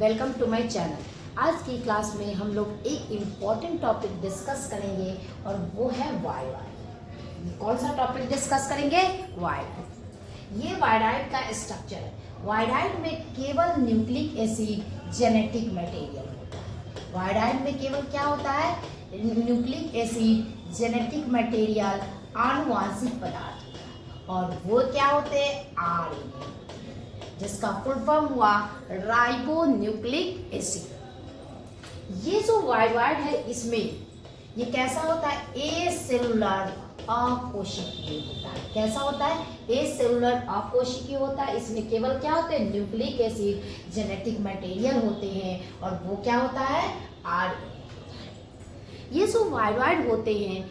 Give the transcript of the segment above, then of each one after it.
Welcome to my channel. आज की class में हम लोग एक इम्पॉर्टेंट टॉपिक डिस्कस करेंगे और वो है वायराइड। कौन सा टॉपिक डिस्कस करेंगे? वायराइड। ये वायराइड का स्ट्रक्चर है। वायराइड में केवल न्यूक्लिक एसिड जेनेटिक मटेरियल होता है। वायराइड में केवल क्या होता है? न्यूक्लिक एसिड जेनेटिक मटेरियल, आनुवांशिक पदार्थ होता है। और वो क्या होते हैं? आरएनए, जिसका फुल फॉर्म हुआ राइबो न्यूक्लिक एसिड। ये जो वायराइड है इसमें ये कैसा होता है? ए सेलुलर अकोशिकीय होता है। कैसा होता है? ए सेलुलर अकोशिकीय होता है। इसमें केवल क्या होते हैं? न्यूक्लिक एसिड जेनेटिक मटेरियल होते हैं और वो क्या होता है? आरएनए। ये जो वायराइड होते हैं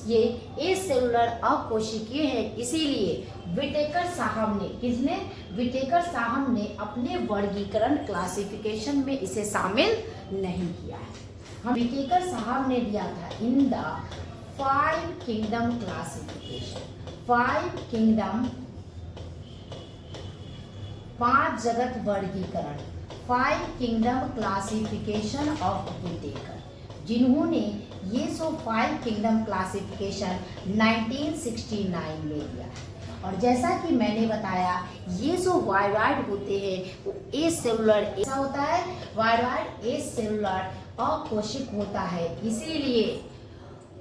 ये ए सेलुलर अकोशिकीय है, इसीलिए विटेकर साहब ने, किसने? विटेकर साहब ने अपने वर्गीकरण क्लासिफिकेशन में इसे शामिल नहीं किया है। हम विटेकर साहब ने दिया था in the 5 kingdom classification. 5 kingdom, 5 जगत वर्गीकरण, 5 किंगडम क्लासिफिकेशन ऑफ विटेकर, जिन्होंने ये जो 5 किंगडम क्लासिफिकेशन 1969 में दिया। और जैसा कि मैंने बताया ये जो वायराइड होते हैं वो ए सेलुलर, ऐसा होता है वायराइड ए सेलुलर अकोशिक होता है, इसीलिए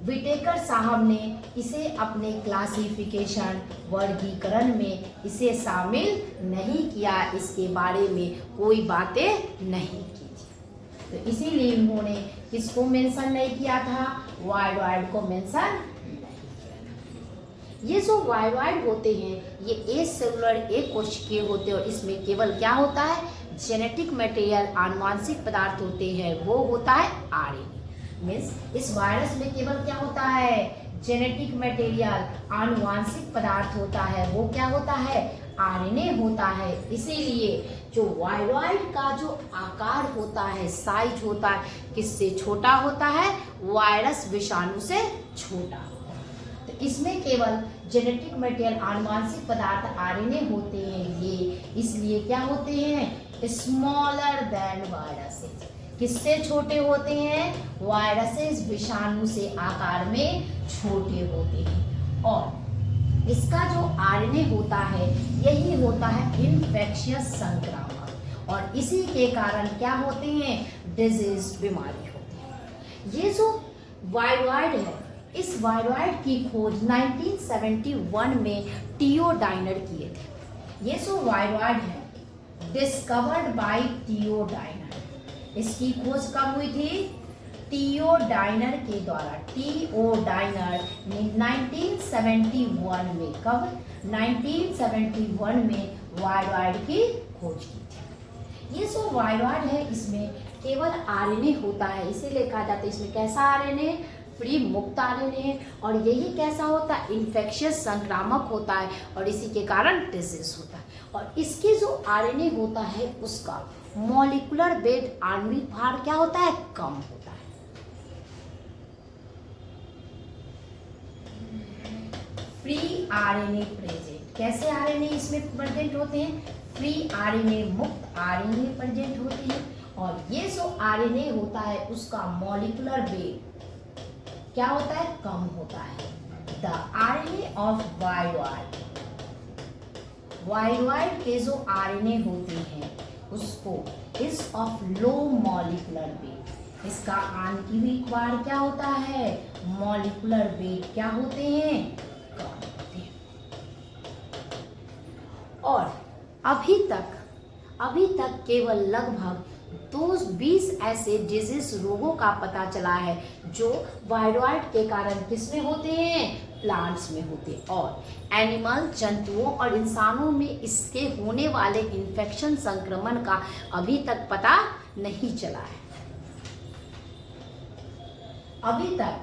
विटेकर साहब ने इसे अपने क्लासिफिकेशन वर्गीकरण में इसे शामिल नहीं किया, इसके बारे में कोई बातें नहीं की थी। तो इसीलिए उन्होंने किसको मेंशन नहीं किया था? वायराइड को मेंशन नहीं किया। ये जो वायराइड होते हैं ये ए सेलुलर ए कोशिकीय होते हैं और इसमें केवल क्या होता है? जेनेटिक मटेरियल, आनुवांशिक पदार्थ होते हैं, वो होता है आरएनए। मीन्स इस वायरस में केवल क्या होता है? जेनेटिक मटेरियल, आनुवांशिक पदार्थ होता है, वो क्या होता है? आरएनए होता है। इसीलिए जो वायराइड का जो आकार होता है, साइज होता है, किससे छोटा होता है? वायरस विषाणु से छोटा होता है। तो इसमें केवल जेनेटिक मटेरियल, आनुवांशिक पदार्थ आरएनए होते हैं। ये इसलिए क्या होते हैं? Smaller than viruses. किससे छोटे होते हैं? वायरसेस विषाणु से आकार में छोटे होते हैं। और इसका जो आरएनए होता है यही होता है इन्फेक्शियस संक्रामक, और इसी के कारण क्या होते हैं? डिजीज, बीमारी होती है। ये जो वायराइड है, इस वायराइड की खोज 1971 में टियोडाइनर किए थे। ये जो वायराइड है डिस्कवर्ड बाय टियोडाइनर, इसकी खोज कब हुई थी? टियोडाइनर के द्वारा। टियोडाइनर ने 1971 में, कब? 1971 में वायराइड की खोज की थी। ये जो वायराइड है इसमें केवल आरएनए होता है, इसीलिए कहा जाता है इसमें कैसा आरएनए? फ्री मुक्त आरएनए है। और यही कैसा होता है? इन्फेक्शियस संक्रामक होता है और इसी के कारण डिजीज होता है। और इसके जो आरएनए होता है उसका मॉलिक्यूलर वेट, आणविक भार क्या होता है? कम होता है। फ्री आरएनए प्रेजेंट, कैसे आरएनए इसमें प्रेजेंट होते हैं? फ्री आरएनए, मुक्त आरएनए प्रेजेंट होते हैं। और ये जो आरएनए होता है उसका मॉलिक्यूलर वेट क्या होता है? कम होता है। The RNA of wired, wired के जो आरएनए होते हैं उसको is of low molecular weight, इसका आणविक भार क्या होता है? मॉलिक्यूलर वेट क्या होते हैं? कम होते हैं। और अभी तक केवल लगभग 20 ऐसे डिजीज रोगों का पता चला है जो वायराइड के कारण किसमें होते हैं? प्लांट्स में होते हैं। और एनिमल, जंतुओं और इंसानों में इसके होने वाले इन्फेक्शन, संक्रमण का अभी तक पता नहीं चला है। अभी तक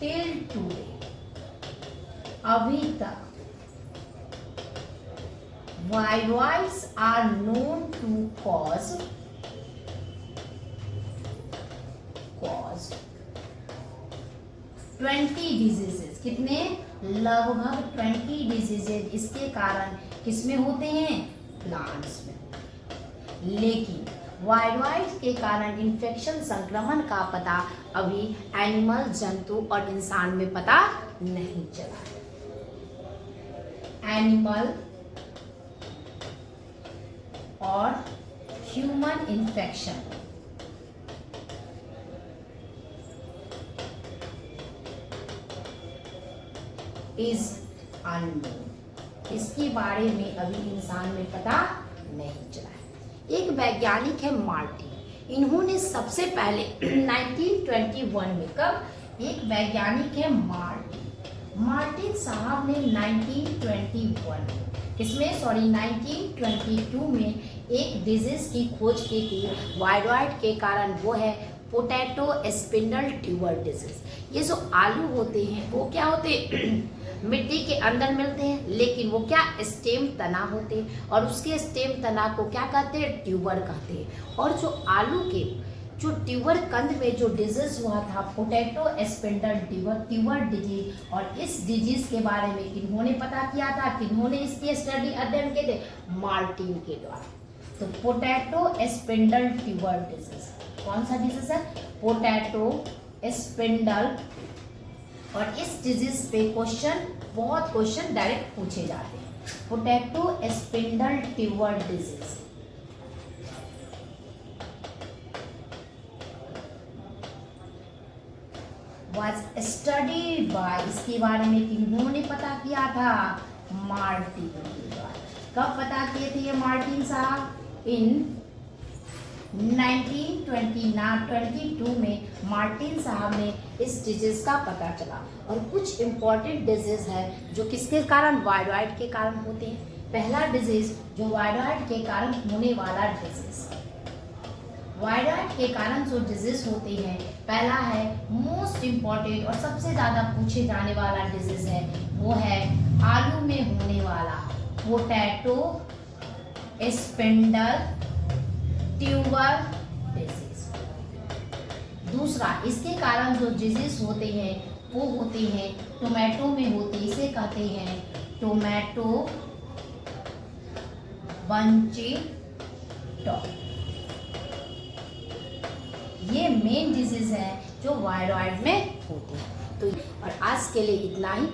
टिल टुडे, अभी तक viruses are known to cause 20 diseases. कितने? लगभग 20 डिजीजेज इसके कारण किसमें होते हैं? प्लांट्स में। लेकिन वायरॉइड के कारण इन्फेक्शन संक्रमण का पता अभी एनिमल जंतु और इंसान में पता नहीं चला। एनिमल और ह्यूमन इन्फेक्शन इज अननोन, इसके बारे में अभी इंसान में पता नहीं चला है। एक वैज्ञानिक है मार्टिन, इन्होंने सबसे पहले 1921 में, कब? एक वैज्ञानिक है मार्टिन साहब ने 1922 में एक डिजीज की खोज की थी वायरॉइड के कारण, वो है पोटैटो स्पिंडल ट्यूबर डिजीज। ये जो आलू होते हैं वो क्या होते हैं? मिट्टी के अंदर मिलते हैं, लेकिन वो क्या? स्टेम तना होते हैं, और उसके स्टेम तना को क्या कहते हैं? ट्यूबर कहते हैं। और जो आलू के जो ट्यूबर कंद में जो डिजीज हुआ था पोटैटो स्पिंडल ट्यूबर डिजीज, और इस डिजीज के बारे में किन्होंने पता किया था? किन्होंने इसकी स्टडी अध्ययन किए थे? मार्टिन के द्वारा। तो पोटैटो स्पिंडल ट्यूबर डिजीज कौन सा डिजीज है? Potato spindle. और इस डिजीज पे बहुत क्वेश्चन डायरेक्ट पूछे जाते हैं। Potato spindle tuber disease was studied by, इसके बारे में किन्होंने पता किया था? मार्टिन के द्वारा। कब पता किए थे ये मार्टिन साहब? इन 1922 में मार्टिन साहब ने इस डिजीज का पता चला। और कुछ इंपॉर्टेंट डिजीज है जो किसके कारण? वायरॉइड के कारण होते हैं। पहला डिजीज जो वायरॉइड के कारण होने वाला डिजीज, वायरॉइड के कारण जो डिजीज होते हैं, पहला है मोस्ट इम्पॉर्टेंट और सबसे ज़्यादा पूछे जाने वाला डिजीज है, वो है आलू में होने वाला पोटैटो स्पिंडल ट्यूबर डिजीज। दूसरा, इसके कारण जो डिजीज होते हैं वो होते हैं टोमेटो में होते, इसे कहते हैं टोमेटो बंची टॉप। ये मेन डिजीज है जो वायरॉइड में होती है। तो और आज के लिए इतना ही।